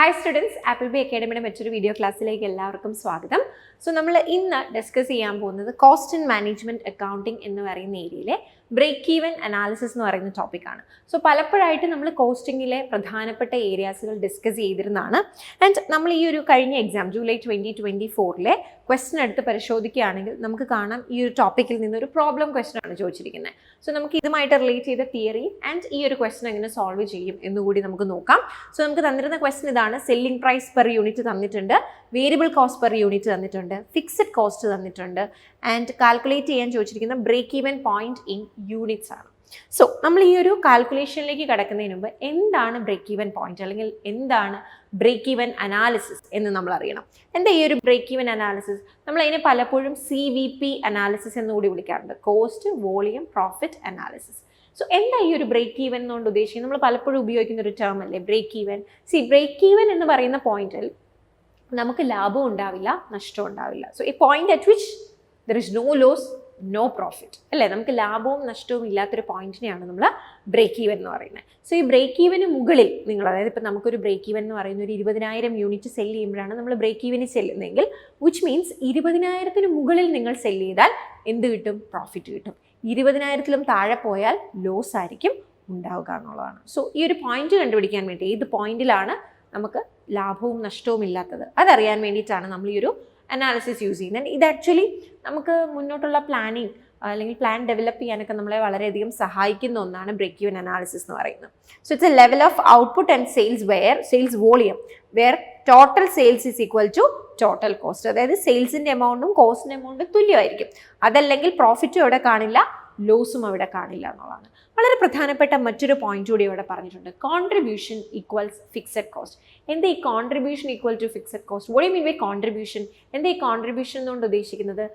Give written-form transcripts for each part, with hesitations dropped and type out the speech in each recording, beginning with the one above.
Hi students, Appleby Academy മറ്റൊരു video ക്ലാസ്സിലേക്ക് എല്ലാവർക്കും സ്വാഗതം. സോ നമ്മൾ ഇന്ന് ഡിസ്കസ് ചെയ്യാൻ പോകുന്നത് കോസ്റ്റ് ആൻഡ് മാനേജ്മെന്റ് അക്കൗണ്ടിംഗ് എന്ന് പറയുന്ന ഏരിയയിലെ ബ്രേക്ക് ഈവൻ അനാലിസിസ് എന്ന് പറയുന്ന ടോപ്പിക്കാണ്. സോ പലപ്പോഴായിട്ട് നമ്മൾ കോസ്റ്റിംഗിലെ പ്രധാനപ്പെട്ട ഏരിയാസുകൾ ഡിസ്കസ് ചെയ്തിരുന്നതാണ്. ആൻഡ് നമ്മൾ ഈ ഒരു കഴിഞ്ഞ എക്സാം ജൂലൈ 2024 ക്വസ്റ്റൻ എടുത്ത് പരിശോധിക്കുകയാണെങ്കിൽ നമുക്ക് കാണാം ഈ ഒരു ടോപ്പിക്കിൽ നിന്നൊരു പ്രോബ്ലം ക്വസ്റ്റൻ ആണ് ചോദിച്ചിരിക്കുന്നത്. സോ നമുക്ക് ഇതുമായിട്ട് റിലേറ്റ് ചെയ്ത തിയറി ആൻഡ് ഈ ഒരു ക്വസ്റ്റൻ എങ്ങനെ സോൾവ് ചെയ്യും എന്നുകൂടി നമുക്ക് നോക്കാം. സോ നമുക്ക് തന്നിരുന്ന ക്വസ്റ്റൻ ഇതാണ്. സെല്ലിംഗ് പ്രൈസ് പെർ യൂണിറ്റ് തന്നിട്ടുണ്ട്, വേരിയബിൾ കോസ്റ്റ് പെർ യൂണിറ്റ് തന്നിട്ടുണ്ട്, ഫിക്സഡ് കോസ്റ്റ് തന്നിട്ടുണ്ട് ആൻഡ് കാൽക്കുലേറ്റ് ചെയ്യാൻ ചോദിച്ചിരിക്കുന്ന break even point in units ആണ്. സോ നമ്മൾ ഈ ഒരു കാൽക്കുലേഷനിലേക്ക് കടക്കുന്നതിന് മുമ്പ് എന്താണ് ബ്രേക്ക് ഈവൻ പോയിന്റ് അല്ലെങ്കിൽ എന്താണ് ബ്രേക്ക് ഈവൻ അനാലിസിസ് എന്ന് നമ്മൾ അറിയണം. എന്താ ഈ ഒരു ബ്രേക്ക് ഈവൻ അനാലിസിസ്? നമ്മൾ അതിനെ പലപ്പോഴും CVP അനാലിസിസ് എന്നുകൂടി വിളിക്കാറുണ്ട്, cost volume profit analysis. So എന്താ ഈ ഒരു ബ്രേക്ക് ഈവൻ എന്നുകൊണ്ട് ഉദ്ദേശിക്കുന്നത്? നമ്മൾ പലപ്പോഴും ഉപയോഗിക്കുന്ന ഒരു ടേം അല്ലേ ബ്രേക്ക് ഈവൻ. ബ്രേക്ക് ഈവൻ എന്ന് പറയുന്ന പോയിന്റിൽ നമുക്ക് ലാഭം ഉണ്ടാവില്ല, നഷ്ടം ഉണ്ടാവില്ല. സോ ഈ point at which there is no loss no profit അല്ലേ, നമുക്ക് ലാഭവും നഷ്ടവും ഇല്ലാത്തൊരു പോയിന്റിനെയാണ് നമ്മൾ ബ്രേക്ക് ഈവൻ എന്ന് പറയുന്നത്. സോ ഈ ബ്രേക്ക് ഈവന് മുകളിൽ നിങ്ങൾ, അതായത് ഇപ്പം നമുക്കൊരു ബ്രേക്ക് ഈവൻ എന്ന് പറയുന്ന ഒരു 20,000 യൂണിറ്റ് സെല് ചെയ്യുമ്പോഴാണ് നമ്മൾ ബ്രേക്ക് ഈവന് ചെല്ലുന്നതെങ്കിൽ വിച്ച് മീൻസ് 20,000-ന് മുകളിൽ നിങ്ങൾ സെല് ചെയ്താൽ എന്ത് കിട്ടും? പ്രോഫിറ്റ് കിട്ടും. 20,000-ലും താഴെ പോയാൽ ലോസ് ആയിരിക്കും ഉണ്ടാവുക എന്നുള്ളതാണ്. സോ ഈ ഒരു പോയിന്റ് കണ്ടുപിടിക്കാൻ വേണ്ടി ഏത് പോയിന്റിലാണ് നമുക്ക് ലാഭവും നഷ്ടവും ഇല്ലാത്തത് അതറിയാൻ വേണ്ടിയിട്ടാണ് നമ്മൾ ഈ ഒരു അനാലിസിസ് യൂസ് ചെയ്യുന്നത്. ഇത് ആക്ച്വലി നമുക്ക് മുന്നോട്ടുള്ള പ്ലാനിങ് അല്ലെങ്കിൽ പ്ലാൻ ഡെവലപ്പ് ചെയ്യാനൊക്കെ നമ്മളെ വളരെയധികം സഹായിക്കുന്ന ഒന്നാണ് ബ്രേക്ക് ഈവൻ അനാലിസിസ് എന്ന് പറയുന്നത്. So it's a level of output and sales volume where total sales is equal to total cost. അതായത് സെയിൽസിൻ്റെ എമൗണ്ടും കോസ്റ്റിൻ്റെ എമൗണ്ടും തുല്യമായിരിക്കും. അതല്ലെങ്കിൽ പ്രോഫിറ്റും അവിടെ കാണില്ല, ലോസും അവിടെ കാണില്ല എന്നുള്ളതാണ്. വളരെ പ്രധാനപ്പെട്ട മറ്റൊരു പോയിന്റ് കൂടി ഇവിടെ പറഞ്ഞിട്ടുണ്ട്, കോൺട്രിബ്യൂഷൻ ഈക്വൽസ് ഫിക്സഡ് കോസ്റ്റ്. എന്താ ഈ contribution equal to fixed cost? What you mean by contribution? എന്താ ഈ കോൺട്രിബ്യൂഷൻ എന്നുകൊണ്ട് ഉദ്ദേശിക്കുന്നത്?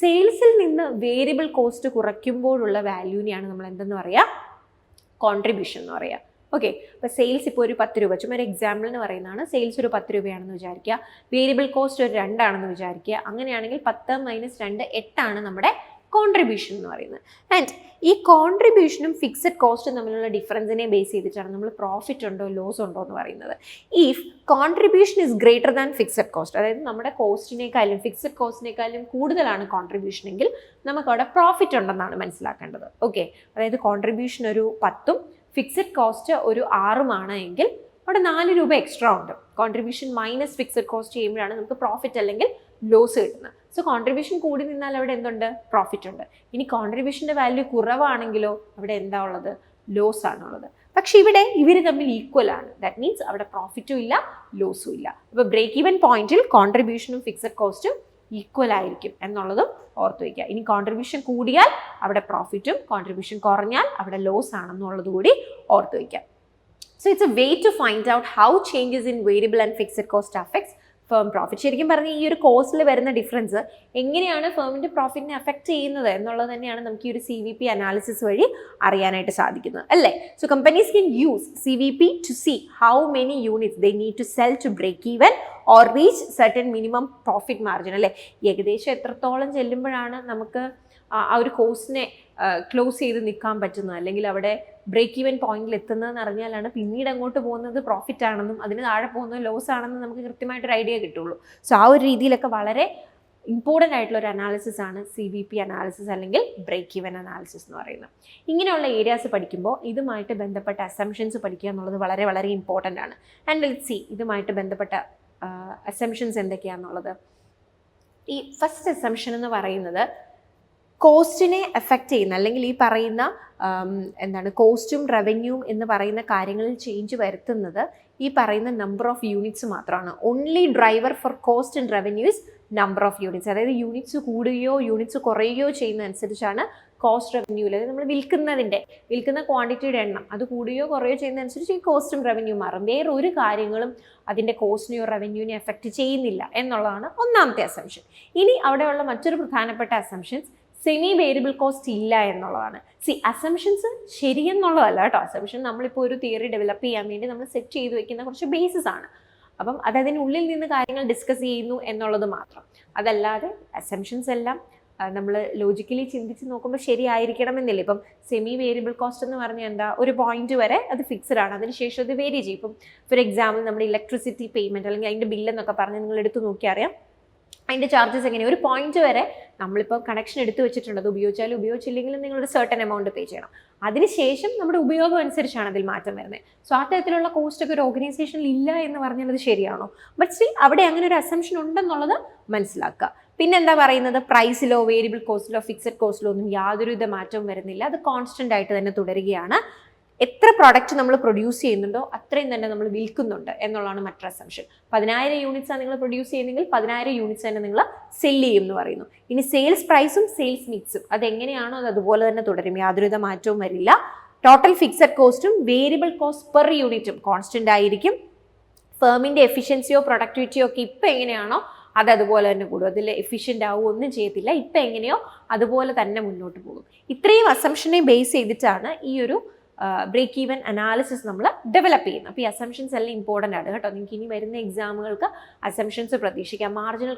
സെയിൽസിൽ നിന്ന് വേരിയബിൾ കോസ്റ്റ് കുറയ്ക്കുമ്പോഴുള്ള വാല്യൂവിനെയാണ് നമ്മൾ എന്തെന്ന് പറയുക? കോൺട്രിബ്യൂഷൻ എന്ന് പറയുക. ഓക്കെ, അപ്പോൾ സെയിൽസ് ഇപ്പോൾ ഒരു 10 രൂപ, ചുമ്മാ ഒരു എക്സാമ്പിളിന് പറയുന്നതാണ്. സെയിൽസ് ഒരു 10 രൂപയാണെന്ന് വിചാരിക്കുക, വേരിയബിൾ കോസ്റ്റ് ഒരു 2 ആണെന്ന് വിചാരിക്കുക. അങ്ങനെയാണെങ്കിൽ 10 - 2 8 നമ്മുടെ കോൺട്രിബ്യൂഷൻ എന്ന് പറയുന്നത്. ആൻഡ് ഈ കോൺട്രിബ്യൂഷനും ഫിക്സഡ് കോസ്റ്റും തമ്മിലുള്ള ഡിഫറൻസിനെ ബേസ് ചെയ്തിട്ടാണ് നമ്മൾ പ്രോഫിറ്റ് ഉണ്ടോ ലോസ് ഉണ്ടോ എന്ന് പറയുന്നത്. If contribution is greater than fixed cost, അതായത് നമ്മുടെ കോസ്റ്റിനേക്കാളും ഫിക്സഡ് കോസ്റ്റിനേക്കാളും കൂടുതലാണ് കോൺട്രിബ്യൂഷൻ എങ്കിൽ നമുക്ക് അവിടെ പ്രോഫിറ്റ് ഉണ്ടെന്നാണ് മനസ്സിലാക്കേണ്ടത്. ഓക്കെ, അതായത് കോൺട്രിബ്യൂഷൻ ഒരു 10ഉം ഫിക്സഡ് കോസ്റ്റ് ഒരു 6ഉമാണ് എങ്കിൽ അവിടെ 4 രൂപ എക്സ്ട്രാ ഉണ്ട്. കോൺട്രിബ്യൂഷൻ മൈനസ് ഫിക്സഡ് കോസ്റ്റ് ചെയ്യുമ്പോഴാണ് നമുക്ക് പ്രോഫിറ്റ് അല്ലെങ്കിൽ ലോസ് കിട്ടുന്നത്. സോ കോൺട്രിബ്യൂഷൻ കൂടി നിന്നാൽ അവിടെ എന്തുണ്ട്? പ്രോഫിറ്റ് ഉണ്ട്. ഇനി കോൺട്രിബ്യൂഷൻ്റെ വാല്യൂ കുറവാണെങ്കിലോ അവിടെ എന്താ ഉള്ളത്? ലോസ് ആണുള്ളത്. പക്ഷെ ഇവിടെ ഇവർ തമ്മിൽ ഈക്വൽ ആണ്. ദാറ്റ് മീൻസ് അവിടെ പ്രോഫിറ്റും ഇല്ല ലോസും ഇല്ല. അപ്പോൾ ബ്രേക്ക് ഈവൻ പോയിന്റിൽ കോൺട്രിബ്യൂഷനും ഫിക്സഡ് കോസ്റ്റും ഈക്വൽ ആയിരിക്കും എന്നുള്ളതും ഓർത്ത് വയ്ക്കുക. ഇനി കോൺട്രിബ്യൂഷൻ കൂടിയാൽ അവിടെ പ്രോഫിറ്റും, കോൺട്രിബ്യൂഷൻ കുറഞ്ഞാൽ അവിടെ ലോസ് ആണെന്നുള്ളത് കൂടി ഓർത്ത് വയ്ക്കുക. So it's a way to find out how changes in variable and fixed cost affects firm profit. ശരിക്കും പറഞ്ഞാൽ ഈ ഒരു കോസ്റ്റിൽ വരുന്ന ഡിഫറൻസ് എങ്ങനെയാണ് ഫേമിൻ്റെ പ്രോഫിറ്റിനെ അഫക്റ്റ് ചെയ്യുന്നത് എന്നുള്ളത് തന്നെയാണ് നമുക്ക് ഈ ഒരു CVP അനാലിസിസ് വഴി അറിയാനായിട്ട് സാധിക്കുന്നത് അല്ലേ. So companies can use CVP to see how many units they need to sell to break even or reach certain minimum profit margin അല്ലേ. ഏകദേശം എത്രത്തോളം ചെല്ലുമ്പോഴാണ് നമുക്ക് ആ ഒരു കോസ്റ്റിനെ ക്ലോസ് ചെയ്ത് നിൽക്കാൻ പറ്റുന്നത് അല്ലെങ്കിൽ അവിടെ ബ്രേക്ക് ഈവൻ പോയിന്റിൽ എത്തുന്നതെന്ന് അറിഞ്ഞാലാണ് പിന്നീട് അങ്ങോട്ട് പോകുന്നത് പ്രോഫിറ്റ് ആണെന്നും അതിന് താഴെ പോകുന്നത് ലോസ് ആണെന്നും നമുക്ക് കൃത്യമായിട്ടൊരു ഐഡിയ കിട്ടുള്ളൂ. സോ ആ ഒരു രീതിയിലൊക്കെ വളരെ ഇമ്പോർട്ടൻ്റ് ആയിട്ടുള്ള ഒരു അനാലിസിസ് ആണ് CVP അനാലിസിസ് അല്ലെങ്കിൽ ബ്രേക്ക് ഈവൻ അനാലിസിസ് എന്ന് പറയുന്നത്. ഇങ്ങനെയുള്ള ഏരിയാസ് പഠിക്കുമ്പോൾ ഇതുമായിട്ട് ബന്ധപ്പെട്ട അസംഷൻസ് പഠിക്കുക എന്നുള്ളത് വളരെ വളരെ ഇമ്പോർട്ടൻ്റ് ആണ്. ആൻഡ് ലെറ്റ്സ് സീ ഇതുമായിട്ട് ബന്ധപ്പെട്ട അസംഷൻസ് എന്തൊക്കെയാണെന്നുള്ളത്. ഈ ഫസ്റ്റ് അസംഷൻ എന്ന് പറയുന്നത് കോസ്റ്റിനെ എഫക്റ്റ് ചെയ്യുന്ന അല്ലെങ്കിൽ ഈ പറയുന്ന കോസ്റ്റും റവന്യൂവും എന്ന് പറയുന്ന കാര്യങ്ങളിൽ ചേഞ്ച് വരുത്തുന്നത് ഈ പറയുന്ന നമ്പർ ഓഫ് യൂണിറ്റ്സ് മാത്രമാണ്. Only driver for cost and revenue is number of units. അതായത് യൂണിറ്റ്സ് കൂടുകയോ യൂണിറ്റ്സ് കുറയുകയോ ചെയ്യുന്നതനുസരിച്ചാണ് കോസ്റ്റ് റവന്യൂ, അതായത് നമ്മൾ വിൽക്കുന്ന ക്വാണ്ടിറ്റിയുടെ എണ്ണം അത് കൂടുകയോ കുറയോ ചെയ്യുന്നതനുസരിച്ച് ഈ കോസ്റ്റും റവന്യൂ മാറും. വേറൊരു കാര്യങ്ങളും അതിൻ്റെ കോസ്റ്റിനെയോ റവന്യൂവിനെ എഫക്റ്റ് ചെയ്യുന്നില്ല എന്നുള്ളതാണ് ഒന്നാമത്തെ അസംഷൻ. ഇനി അവിടെയുള്ള മറ്റൊരു പ്രധാനപ്പെട്ട അസംഷൻസ് സെമി വേരിയബിൾ കോസ്റ്റ് ഇല്ല എന്നുള്ളതാണ്. അസംഷൻസ് ശരിയെന്നുള്ളതല്ല കേട്ടോ. അസംഷൻ നമ്മളിപ്പോൾ ഒരു തിയറി ഡെവലപ്പ് ചെയ്യാൻ വേണ്ടി നമ്മൾ സെറ്റ് ചെയ്ത് വെക്കുന്ന കുറച്ച് ബേസിസ് ആണ്. അപ്പം അത് അതിനുള്ളിൽ നിന്ന് കാര്യങ്ങൾ ഡിസ്കസ് ചെയ്യുന്നു എന്നുള്ളത് മാത്രം. അതല്ലാതെ അസംഷൻസ് എല്ലാം നമ്മൾ ലോജിക്കലി ചിന്തിച്ച് നോക്കുമ്പോൾ ശരിയായിരിക്കണമെന്നില്ല. ഇപ്പം സെമി വേരിയബിൾ കോസ്റ്റ് എന്ന് പറഞ്ഞാൽ എന്താ, ഒരു പോയിന്റ് വരെ അത് ഫിക്സഡ് ആണ്, അതിനുശേഷം അത് വേരി ചെയ്യും. ഇപ്പം ഫോർ എക്സാമ്പിൾ നമ്മുടെ ഇലക്ട്രിസിറ്റി പേയ്മെൻറ്റ് അല്ലെങ്കിൽ അതിൻ്റെ ബില്ലെന്നൊക്കെ പറഞ്ഞ് നിങ്ങൾ എടുത്ത് നോക്കിയാൽ അറിയാം അതിൻ്റെ ചാർജസ് എങ്ങനെയാണ്. ഒരു പോയിന്റ് വരെ നമ്മളിപ്പോൾ കണക്ഷൻ എടുത്ത് വെച്ചിട്ടുണ്ട്, അത് ഉപയോഗിച്ചാലും ഉപയോഗിച്ചില്ലെങ്കിലും നിങ്ങളൊരു സർട്ടൻ എമൗണ്ട് പേ ചെയ്യണം. അതിനുശേഷം നമ്മുടെ ഉപയോഗം അനുസരിച്ചാണ് അതിൽ മാറ്റം വരുന്നത്. സോ ആ തരത്തിലുള്ള കോസ്റ്റ് ഒക്കെ ഒരു ഓർഗനൈസേഷനിൽ ഇല്ല എന്ന് പറഞ്ഞാൽ അത് ശരിയാണോ? ബട്ട് സ്റ്റിൽ അവിടെ അങ്ങനെ ഒരു അസംഷൻ ഉണ്ടെന്നുള്ളത് മനസ്സിലാക്കുക. പിന്നെന്താ പറയുന്നത്, പ്രൈസിലോ വേരിയബിൾ കോസ്റ്റിലോ ഫിക്സഡ് കോസ്റ്റിലോ ഒന്നും യാതൊരുവിധ മാറ്റവും വരുന്നില്ല, അത് കോൺസ്റ്റന്റ് ആയിട്ട് തന്നെ തുടരുകയാണ്. എത്ര പ്രോഡക്റ്റ് നമ്മൾ പ്രൊഡ്യൂസ് ചെയ്യുന്നുണ്ടോ അത്രയും തന്നെ നമ്മൾ വിൽക്കുന്നുണ്ട് എന്നുള്ളതാണ് മറ്റൊരു അസംഷൻ. 10,000 യൂണിറ്റ്സാണ് നിങ്ങൾ പ്രൊഡ്യൂസ് ചെയ്യുന്നെങ്കിൽ 10,000 യൂണിറ്റ്സ് തന്നെ നിങ്ങൾ സെല് ചെയ്യും എന്ന് പറയുന്നു. ഇനി സെയിൽസ് പ്രൈസും സെയിൽസ് മിക്സും അതെങ്ങനെയാണോ അത് അതുപോലെ തന്നെ തുടരും, യാതൊരുവിധ മാറ്റവും വരില്ല. ടോട്ടൽ ഫിക്സഡ് കോസ്റ്റും വേരിയബിൾ കോസ്റ്റ് പെർ യൂണിറ്റും കോൺസ്റ്റന്റ് ആയിരിക്കും. ഫേമിൻ്റെ എഫിഷ്യൻസിയോ പ്രൊഡക്ടിവിറ്റിയോ ഒക്കെ ഇപ്പം എങ്ങനെയാണോ അത് അതുപോലെ തന്നെ കൂടും, അതിൽ എഫിഷ്യൻ്റ് ആവുക ഒന്നും ചെയ്യത്തില്ല, ഇപ്പം എങ്ങനെയോ അതുപോലെ തന്നെ മുന്നോട്ട് പോകും. ഇത്രയും അസംഷനെ ബേസ് ചെയ്തിട്ടാണ് ഈ ഒരു ബ്രേക്ക് ഈവൻ അനാലിസിസ് നമ്മൾ ഡെവലപ്പ് ചെയ്യുന്നത്. അപ്പോൾ ഈ അസംഷൻസ് എല്ലാം ഇമ്പോർട്ടൻ്റ് ആണ് കേട്ടോ. നിങ്ങൾക്ക് ഇനി വരുന്ന എക്സാമുകൾക്ക് അസംഷൻസ് പ്രതീക്ഷിക്കാം. മാർജിനൽ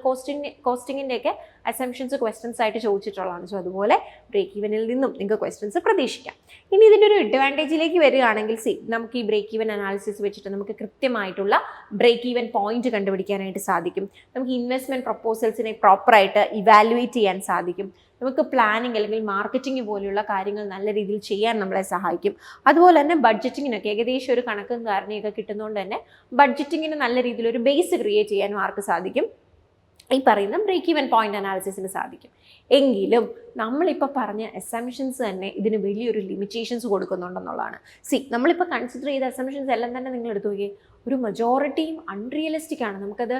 കോസ്റ്റിങ്ങിൻ്റെയൊക്കെ അസംഷൻസ് ക്വസ്റ്റൻസ് ആയിട്ട് ചോദിച്ചിട്ടുള്ളതാണ്. സോ അതുപോലെ ബ്രേക്ക് ഈവനിൽ നിന്നും നിങ്ങൾക്ക് ക്വസ്റ്റൻസ് പ്രതീക്ഷിക്കാം. ഇനി ഇതിൻ്റെ ഒരു അഡ്വാൻറ്റേജിലേക്ക് വരികയാണെങ്കിൽ നമുക്ക് ഈ ബ്രേക്ക് ഈവൻ അനാലിസിസ് വെച്ചിട്ട് നമുക്ക് കൃത്യമായിട്ടുള്ള ബ്രേക്ക് ഈവൻ പോയിന്റ് കണ്ടുപിടിക്കാനായിട്ട് സാധിക്കും. നമുക്ക് ഇൻവെസ്റ്റ്മെൻറ്റ് പ്രപ്പോസൽസിനെ പ്രോപ്പറായിട്ട് ഇവാലുവേറ്റ് ചെയ്യാൻ സാധിക്കും. നമുക്ക് പ്ലാനിങ് അല്ലെങ്കിൽ മാർക്കറ്റിംഗ് പോലെയുള്ള കാര്യങ്ങൾ നല്ല രീതിയിൽ ചെയ്യാൻ നമ്മളെ സഹായിക്കും. അതുപോലെ തന്നെ ബഡ്ജറ്റിങ്ങിനൊക്കെ ഏകദേശം ഒരു കണക്കും ധാരണയൊക്കെ കിട്ടുന്നതുകൊണ്ട് തന്നെ ബഡ്ജറ്റിങ്ങിന് നല്ല രീതിയിലൊരു ബേസ് ക്രിയേറ്റ് ചെയ്യാനും ആർക്ക് സാധിക്കും, ഈ പറയുന്ന ബ്രേക്ക് ഈവൻ പോയിന്റ് അനാലിസിസിന് സാധിക്കും. എങ്കിലും നമ്മളിപ്പോൾ പറഞ്ഞ അസംഷൻസ് തന്നെ ഇതിന് വലിയൊരു ലിമിറ്റേഷൻസ് കൊടുക്കുന്നുണ്ടെന്നുള്ളതാണ്. നമ്മളിപ്പോൾ കൺസിഡർ ചെയ്ത അസംഷൻസ് എല്ലാം തന്നെ നിങ്ങൾ എടുത്തു നോക്കിയേ, ഒരു മെജോറിറ്റിയും അൺറിയലിസ്റ്റിക് ആണ്. നമുക്കത്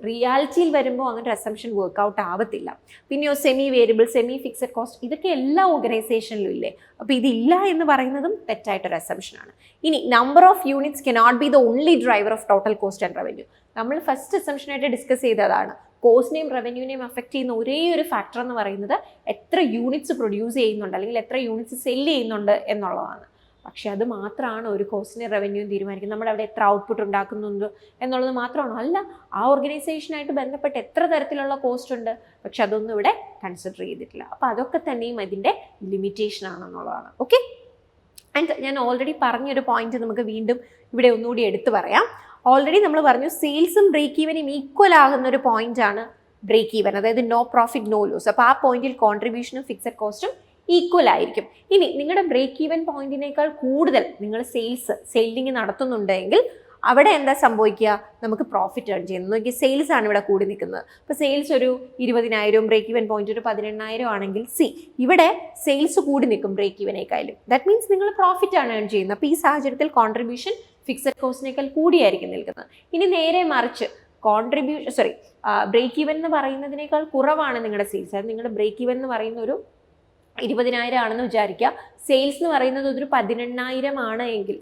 റിയാലിറ്റിയിൽ വരുമ്പോൾ അങ്ങനെ ഒരു അസംഷൻ വർക്കൗട്ട് ആവത്തില്ല. പിന്നെയോ semi variable, semi fixed cost, ഇതൊക്കെ എല്ലാ ഓർഗനൈസേഷനിലും ഇല്ലേ. അപ്പോൾ ഇതില്ല എന്ന് പറയുന്നതും തെറ്റായിട്ടൊരു അസംഷനാണ്. ഇനി number of units cannot be the only driver of total cost and revenue. നമ്മൾ ഫസ്റ്റ് അസംഷനായിട്ട് ഡിസ്കസ് ചെയ്തതാണ്. കോസ്റ്റിനെയും റവന്യൂവിനെയും അഫക്റ്റ് ചെയ്യുന്ന ഒരേ ഒരു ഫാക്ടർ എന്ന് പറയുന്നത് എത്ര യൂണിറ്റ്സ് പ്രൊഡ്യൂസ് ചെയ്യുന്നുണ്ട് അല്ലെങ്കിൽ എത്ര യൂണിറ്റ്സ് സെല്ല് ചെയ്യുന്നുണ്ട് എന്നുള്ളതാണ്. പക്ഷെ അത് മാത്രമാണ് ഒരു കോസ്റ്റിനെ റവന്യൂ തീരുമാനിക്കുന്നത്. നമ്മൾ അവിടെ എത്ര ഔട്ട്പുട്ട് ഉണ്ടാക്കുന്നുണ്ട് എന്നുള്ളത് മാത്രമാണോ? അല്ല, ആ ഓർഗനൈസേഷനായിട്ട് ബന്ധപ്പെട്ട് എത്ര തരത്തിലുള്ള കോസ്റ്റ് ഉണ്ട്, പക്ഷെ അതൊന്നും ഇവിടെ കൺസിഡർ ചെയ്തിട്ടില്ല. അപ്പോൾ അതൊക്കെ തന്നെയും അതിൻ്റെ ലിമിറ്റേഷൻ ആണെന്നുള്ളതാണ്. ഓക്കെ, ആൻഡ് ഞാൻ ഓൾറെഡി പറഞ്ഞൊരു പോയിന്റ് നമുക്ക് വീണ്ടും ഇവിടെ ഒന്നുകൂടി എടുത്തു പറയാം. ഓൾറെഡി നമ്മൾ പറഞ്ഞു സെയിൽസും ബ്രേക്ക് ഈവനും ഈക്വൽ ആകുന്ന ഒരു പോയിന്റ് ആണ് ബ്രേക്ക് ഈവൻ, അതായത് നോ പ്രോഫിറ്റ് നോ ലോസ്. അപ്പോൾ ആ പോയിന്റിൽ കോൺട്രിബ്യൂഷനും ഫിക്സഡ് കോസ്റ്റും ഈക്വൽ ആയിരിക്കും. ഇനി നിങ്ങളുടെ ബ്രേക്ക് ഈവൻ പോയിന്റിനേക്കാൾ കൂടുതൽ നിങ്ങൾ സെല്ലിങ് നടത്തുന്നുണ്ടെങ്കിൽ അവിടെ എന്താ സംഭവിക്കുക, നമുക്ക് പ്രോഫിറ്റ് ഏൺ ചെയ്യുന്നു. നോക്കി, സെയിൽസ് ആണ് ഇവിടെ കൂടി നിൽക്കുന്നത്. അപ്പോൾ സെയിൽസ് ഒരു 20,000, ബ്രേക്ക് ഈവൻ പോയിന്റ് ഒരു 18,000 ആണെങ്കിൽ ഇവിടെ സെയിൽസ് കൂടി നിൽക്കും ബ്രേക്ക് ഈവനേക്കാളും. ദാറ്റ് മീൻസ് നിങ്ങൾ പ്രോഫിറ്റ് ആണ് ഏൺ ചെയ്യുന്നത്. അപ്പോൾ ഈ സാഹചര്യത്തിൽ കോൺട്രിബ്യൂഷൻ ഫിക്സഡ് കോസ്റ്റിനേക്കാൾ കൂടിയായിരിക്കും നിൽക്കുന്നത്. ഇനി നേരെ മറിച്ച് ബ്രേക്ക് ഈവൻ എന്ന് പറയുന്നതിനേക്കാൾ കുറവാണ് നിങ്ങളുടെ സെയിൽസ്, അത് നിങ്ങളുടെ ബ്രേക്ക് ഈവൻ എന്ന് പറയുന്ന ഒരു 20,000 ആണെന്ന് വിചാരിക്കുക, സെയിൽസ് എന്ന് പറയുന്നത് ഒരു 18,000 ആണ് എങ്കിൽ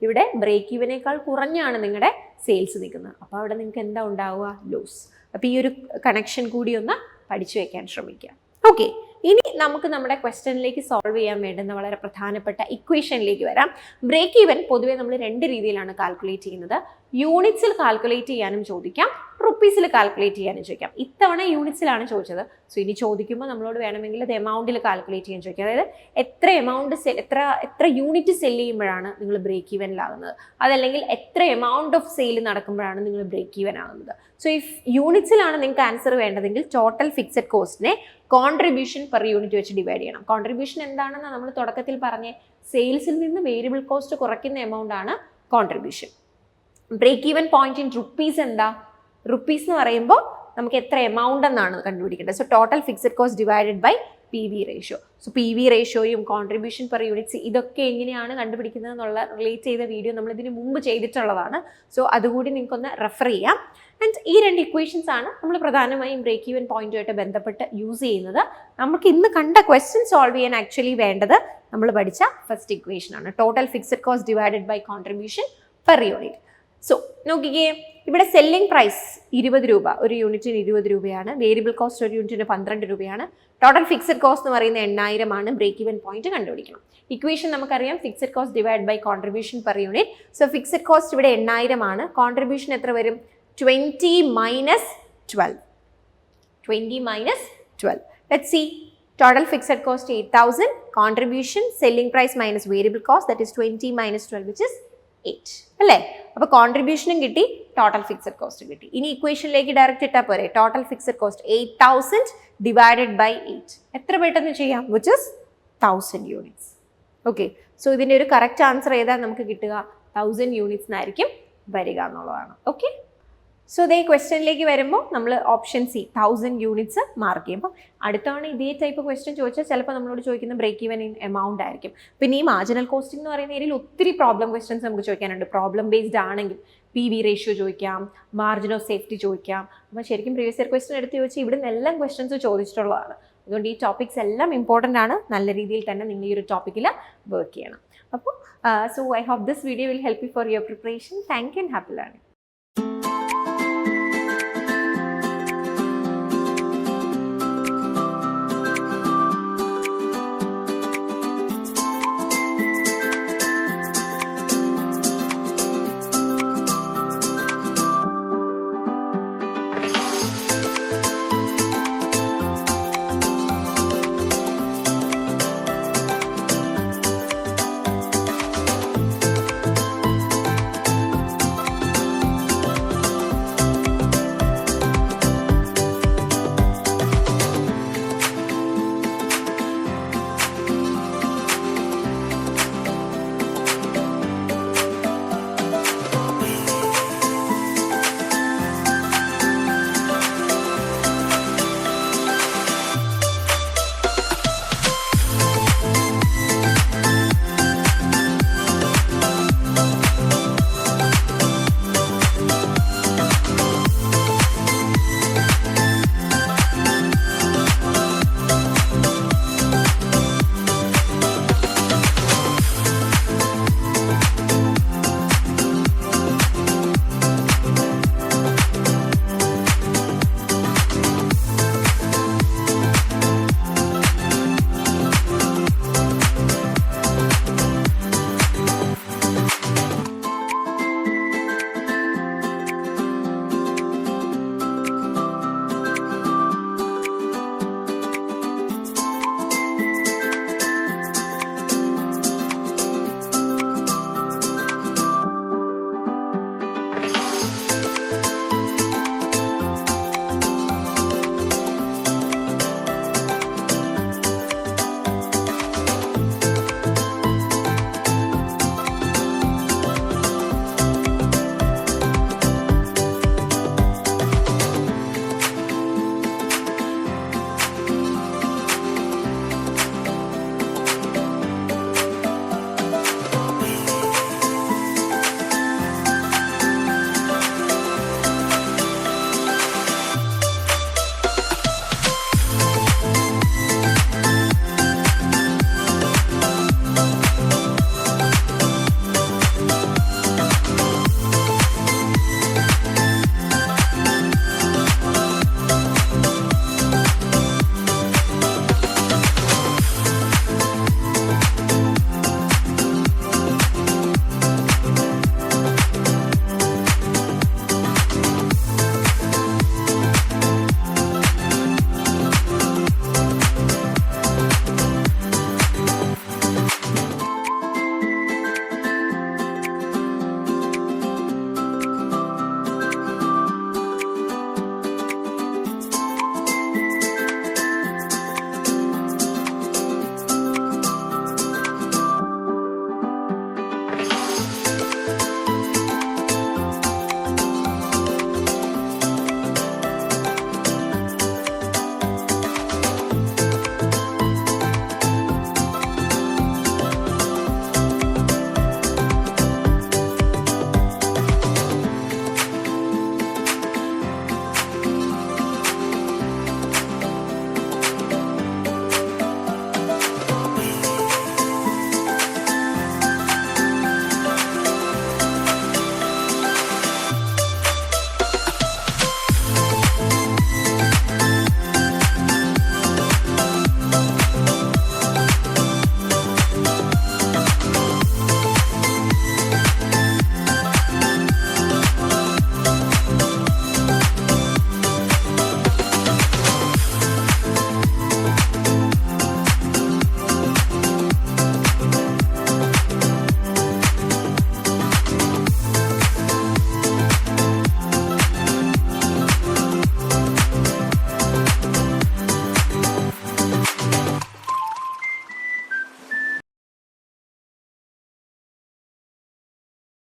ഇവിടെ ബ്രേക്ക് ഈവനേക്കാൾ കുറഞ്ഞാണ് നിങ്ങളുടെ സെയിൽസ് നിൽക്കുന്നത്. അപ്പോൾ അവിടെ നിങ്ങൾക്ക് എന്താ ഉണ്ടാവുക, ലോസ്. അപ്പോൾ ഈ ഒരു കണക്ഷൻ കൂടി ഒന്ന് പഠിച്ചു വെക്കാൻ ശ്രമിക്കുക. ഓക്കെ, ഇനി നമുക്ക് നമ്മുടെ ക്വസ്റ്റ്യനിലേക്ക് സോൾവ് ചെയ്യാൻ വേണ്ടുന്ന വളരെ പ്രധാനപ്പെട്ട ഇക്വേഷനിലേക്ക് വരാം. ബ്രേക്ക് ഈവൻ പൊതുവേ നമ്മൾ 2 രീതിയിലാണ് കാൽക്കുലേറ്റ് ചെയ്യുന്നത്. യൂണിറ്റ്സിൽ കാൽക്കുലേറ്റ് ചെയ്യാനും ചോദിക്കാം, റുപ്പീസിൽ കാൽക്കുലേറ്റ് ചെയ്യാനും ചോദിക്കാം. ഇത്തവണ യൂണിറ്റ്സിലാണ് ചോദിച്ചത്. സോ ഇനി ചോദിക്കുമ്പോൾ നമ്മളോട് വേണമെങ്കിൽ അത് എമൗണ്ടിൽ കാൽക്കുലേറ്റ് ചെയ്യാൻ ചോദിക്കാം. അതായത് എത്ര എമൗണ്ട് എത്ര യൂണിറ്റ് സെല് ചെയ്യുമ്പോഴാണ് നിങ്ങൾ ബ്രേക്ക് ഈവനിലാകുന്നത്, അതല്ലെങ്കിൽ എത്ര എമൗണ്ട് ഓഫ് സെയിൽ നടക്കുമ്പോഴാണ് നിങ്ങൾ ബ്രേക്ക് ഈവൻ ആകുന്നത്. സോ ഇഫ് യൂണിറ്റ്സിലാണ് നിങ്ങൾക്ക് ആൻസർ വേണ്ടതെങ്കിൽ ടോട്ടൽ ഫിക്സഡ് കോസ്റ്റിനെ കോൺട്രിബ്യൂഷൻ പെർ യൂണിറ്റ് വെച്ച് ഡിവൈഡ് ചെയ്യണം. കോൺട്രിബ്യൂഷൻ എന്താണെന്ന് നമ്മൾ തുടക്കത്തിൽ പറഞ്ഞ സെയിൽസിൽ നിന്ന് വേരിയബിൾ കോസ്റ്റ് കുറയ്ക്കുന്ന എമൗണ്ട് ആണ് contribution. Break even point in rupees എന്താ, റുപ്പീസ് എന്ന് പറയുമ്പോൾ നമുക്ക് എത്ര എമൗണ്ട് എന്നാണ് കണ്ടുപിടിക്കേണ്ടത്. So total fixed cost divided by PV ratio. So PV റേഷ്യോയും കോൺട്രിബ്യൂഷൻ പെർ യൂണിറ്റ്സ് ഇതൊക്കെ എങ്ങനെയാണ് കണ്ടുപിടിക്കുന്നത് എന്നുള്ള റിലേറ്റ് ചെയ്ത വീഡിയോ നമ്മൾ ഇതിന് മുമ്പ് ചെയ്തിട്ടുള്ളതാണ്. സോ അതുകൂടി നിങ്ങൾക്കൊന്ന് റെഫർ ചെയ്യാം. ആൻഡ് ഈ 2 ഇക്വേഷൻസ് ആണ് നമ്മൾ പ്രധാനമായും ബ്രേക്ക് ഈവൻ പോയിന്റുമായിട്ട് ബന്ധപ്പെട്ട് യൂസ് ചെയ്യുന്നത്. നമുക്ക് ഇന്ന് കണ്ട ക്വസ്റ്റ്യൻ സോൾവ് ചെയ്യാൻ ആക്ച്വലി വേണ്ടത് നമ്മൾ പഠിച്ച ഫസ്റ്റ് ഇക്വേഷൻ ആണ്, total fixed cost divided by contribution per unit. So നോക്കിക്കേ, ഇവിടെ സെല്ലിംഗ് പ്രൈസ് 20 രൂപ, ഒരു യൂണിറ്റിന് 20 രൂപയാണ്. വേരിയബിൾ കോസ്റ്റ് ഒരു യൂണിറ്റിന് 12 രൂപയാണ്. ടോട്ടൽ ഫിക്സഡ് കോസ്റ്റ് എന്ന് പറയുന്നത് 8,000 ആണ്. ബ്രേക്ക് ഈവൻ പോയിന്റ് കണ്ടുപിടിക്കണം. ഇക്വേഷൻ നമുക്കറിയാം, fixed cost divide by contribution per unit. So fixed cost ഇവിടെ 8,000 ആണ്. കോൺട്രിബ്യൂഷൻ എത്ര വരും, 20 - 12. 20 - 12. Let's see. Total fixed cost 8,000, contribution selling price minus variable cost, that is 20 minus 12, which is 8. അല്ലേ? അപ്പോൾ കോൺട്രിബ്യൂഷനും കിട്ടി, total fixed cost കിട്ടി. ഇനി ഇക്വേഷനിലേക്ക് ഡയറക്റ്റ് ഇട്ടാൽ പോരെ. Total fixed cost 8,000 divided by 8. എത്ര പെട്ടെന്ന് ചെയ്യാം? Which is 1000 units. Okay, so ഇതിൻ്റെ ഒരു കറക്റ്റ് ആൻസർ ഏതാ നമുക്ക് കിട്ടുക? 1000 യൂണിറ്റ്സിനായിരിക്കും വരിക എന്നുള്ളതാണ്. ഓക്കെ, സോ ഇതേ ക്വസ്റ്റ്യനിലേക്ക് വരുമ്പോൾ നമ്മൾ ഓപ്ഷൻ സി 1000 യൂണിറ്റ്സ് മാർക്ക് ചെയ്യുമ്പോൾ അടുത്താണ് ഇതേ ടൈപ്പ് ക്വസ്റ്റ്യൻ ചോദിച്ചാൽ ചിലപ്പോൾ നമ്മളോട് ചോദിക്കുന്ന ബ്രേക്ക് ഈവൻ എമൗണ്ട് ആയിരിക്കും. പിന്നെ ഈ മാർജിനൽ കോസ്റ്റിംഗ് എന്ന് പറയുന്ന ഏരിയയിൽ ഒത്തിരി പ്രോബ്ലം ക്വസ്റ്റ്യൻസ് നമുക്ക് ചോദിക്കാനുണ്ട്. പ്രോബ്ലം ബേസ്ഡ് ആണെങ്കിൽ PV റേഷ്യോ ചോദിക്കാം, മാർജിൻ ഓഫ് സേഫ്റ്റി ചോദിക്കാം. അപ്പോൾ ശരിക്കും പ്രീവിയസ് ഇയർ ക്വസ്റ്റ്യൻ എടുത്ത് ചോദിച്ചാൽ ഇവിടെ നിന്ന് എല്ലാം ക്വസ്റ്റ്യൻസ് ചോദിച്ചിട്ടുള്ളതാണ്. അതുകൊണ്ട് ഈ ടോപ്പിക്സ് എല്ലാം ഇമ്പോർട്ടൻ്റ് ആണ്. നല്ല രീതിയിൽ തന്നെ നിങ്ങൾ ഈ ഒരു ടോപ്പിക്കിൽ വർക്ക് ചെയ്യണം. അപ്പോൾ so I hope this video will help you for your preparation. Thank you and happy learning.